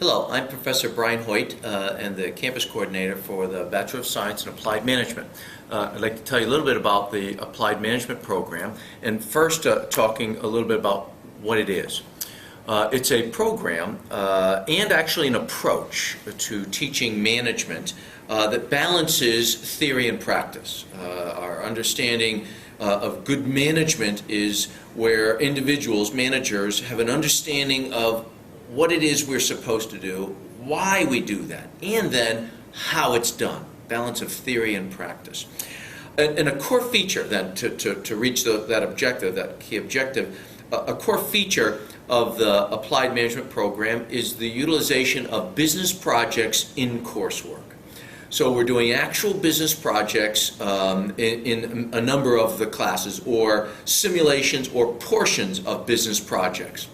Hello, I'm Professor Brian Hoyt and the campus coordinator for the Bachelor of Science in Applied Management. I'd like to tell you a little bit about the Applied Management program, and first talking a little bit about what it is. It's a program and actually an approach to teaching management that balances theory and practice. Our understanding of good management is where individuals, managers, have an understanding of what it is we're supposed to do, why we do that, and then how it's done. Balance of theory and practice. And a core feature then to reach that objective, that key objective, a core feature of the Applied Management program is the utilization of business projects in coursework. So we're doing actual business projects in a number of the classes, or simulations or portions of business projects.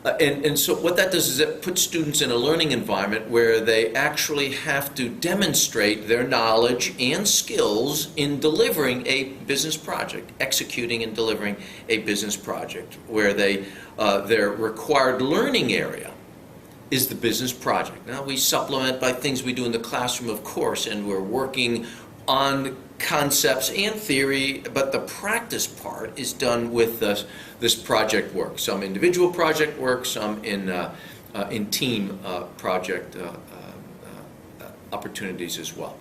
And so what that does is it puts students in a learning environment where they actually have to demonstrate their knowledge and skills in delivering a business project, executing and delivering a business project, where their required learning area is the business project. Now we supplement by things we do in the classroom, of course, and we're working on concepts and theory, but the practice part is done with this project work. Some individual project work, some in team project opportunities as well.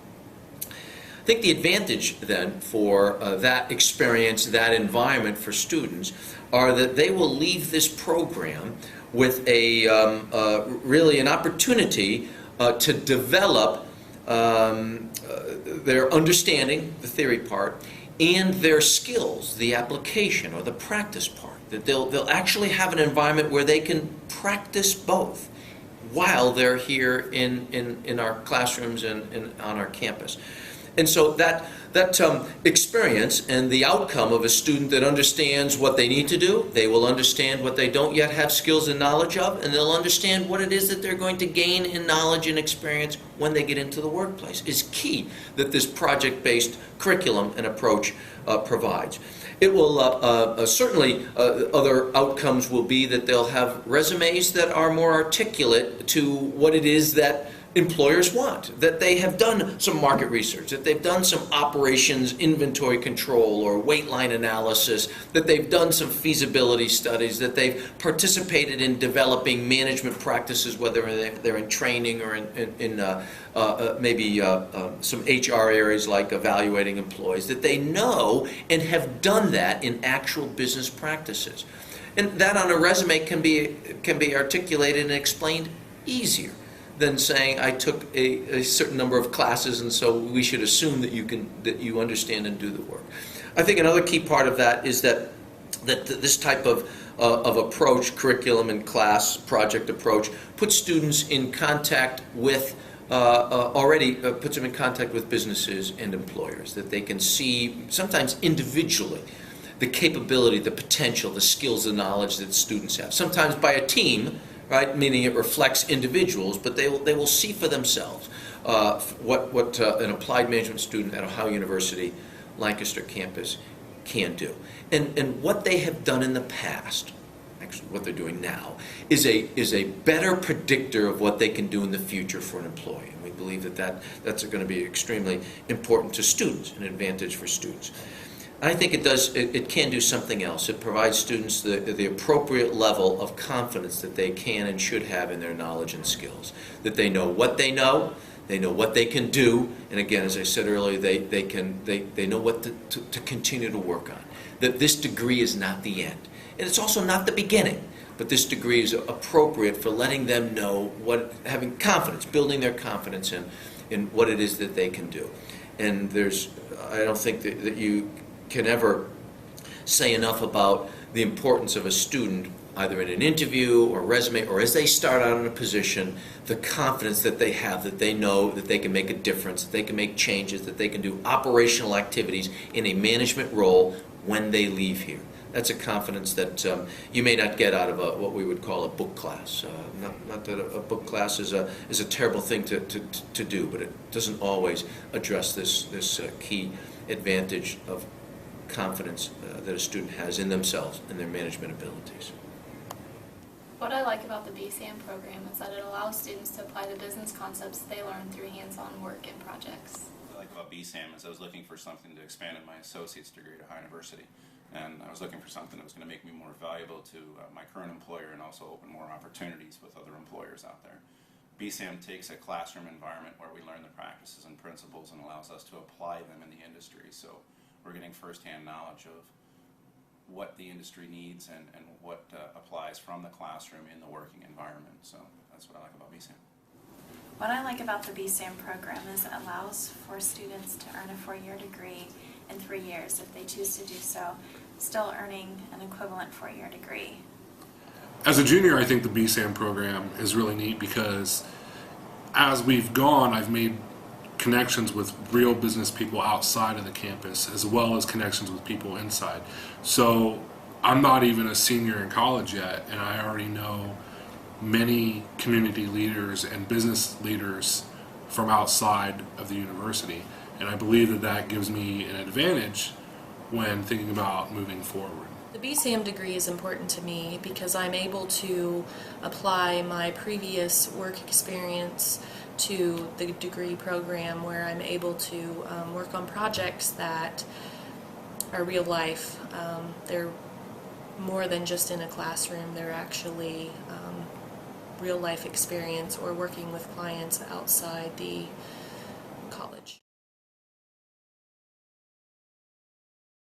I think the advantage then for that experience, that environment for students, are that they will leave this program with really an opportunity to develop their understanding, the theory part, and their skills, the application or the practice part. That they'll actually have an environment where they can practice both while they're here in our classrooms and on our campus. And so that experience and the outcome of a student that understands what they need to do, they will understand what they don't yet have skills and knowledge of, and they'll understand what it is that they're going to gain in knowledge and experience when they get into the workplace, is key that this project-based curriculum and approach provides. It will certainly, other outcomes will be that they'll have resumes that are more articulate to what it is that employers want, that they have done some market research, that they've done some operations inventory control or weight line analysis, that they've done some feasibility studies, that they've participated in developing management practices, whether they're in training or in maybe some HR areas like evaluating employees, that they know and have done that in actual business practices. And that on a resume can be articulated and explained easier than saying I took a certain number of classes and so we should assume that you understand and do the work. I think another key part of that is that this type of approach, curriculum and class project approach, puts students in contact with puts them in contact with businesses and employers, that they can see sometimes individually the capability, the potential, the skills and knowledge that students have. Sometimes by a team, right? Meaning it reflects individuals, but they will see for themselves what an applied management student at Ohio University-Lancaster campus can do. And what they have done in the past, actually what they're doing now, is a better predictor of what they can do in the future for an employee. And we believe that's going to be extremely important to students, an advantage for students. I think it can do something else. It provides students the appropriate level of confidence that they can and should have in their knowledge and skills. That they know what they know what they can do, and again, as I said earlier, they know what to continue to work on. That this degree is not the end. And it's also not the beginning, but this degree is appropriate for letting them know having confidence, building their confidence in what it is that they can do. And I don't think that you can ever say enough about the importance of a student, either in an interview or resume, or as they start out in a position, the confidence that they have, that they know that they can make a difference, that they can make changes, that they can do operational activities in a management role when they leave here. That's a confidence that you may not get out of what we would call a book class. Not that a book class is a terrible thing to do, but it doesn't always address this key advantage of confidence that a student has in themselves and their management abilities. What I like about the BSAM program is that it allows students to apply the business concepts they learn through hands-on work and projects. What I like about BSAM is I was looking for something to expand in my associate's degree at Ohio University, and I was looking for something that was going to make me more valuable to my current employer and also open more opportunities with other employers out there. BSAM takes a classroom environment where we learn the practices and principles and allows us to apply them in the industry, so we're getting firsthand knowledge of what the industry needs and what applies from the classroom in the working environment. So that's what I like about BSAM. What I like about the BSAM program is it allows for students to earn a 4-year degree in 3 years if they choose to do so, still earning an equivalent 4-year degree. As a junior, I think the BSAM program is really neat because as we've gone, I've made connections with real business people outside of the campus as well as connections with people inside. So I'm not even a senior in college yet, and I already know many community leaders and business leaders from outside of the university, and I believe that that gives me an advantage when thinking about moving forward. The BSAM degree is important to me because I'm able to apply my previous work experience to the degree program, where I'm able to work on projects that are real life. They're more than just in a classroom. They're actually real life experience or working with clients outside the college.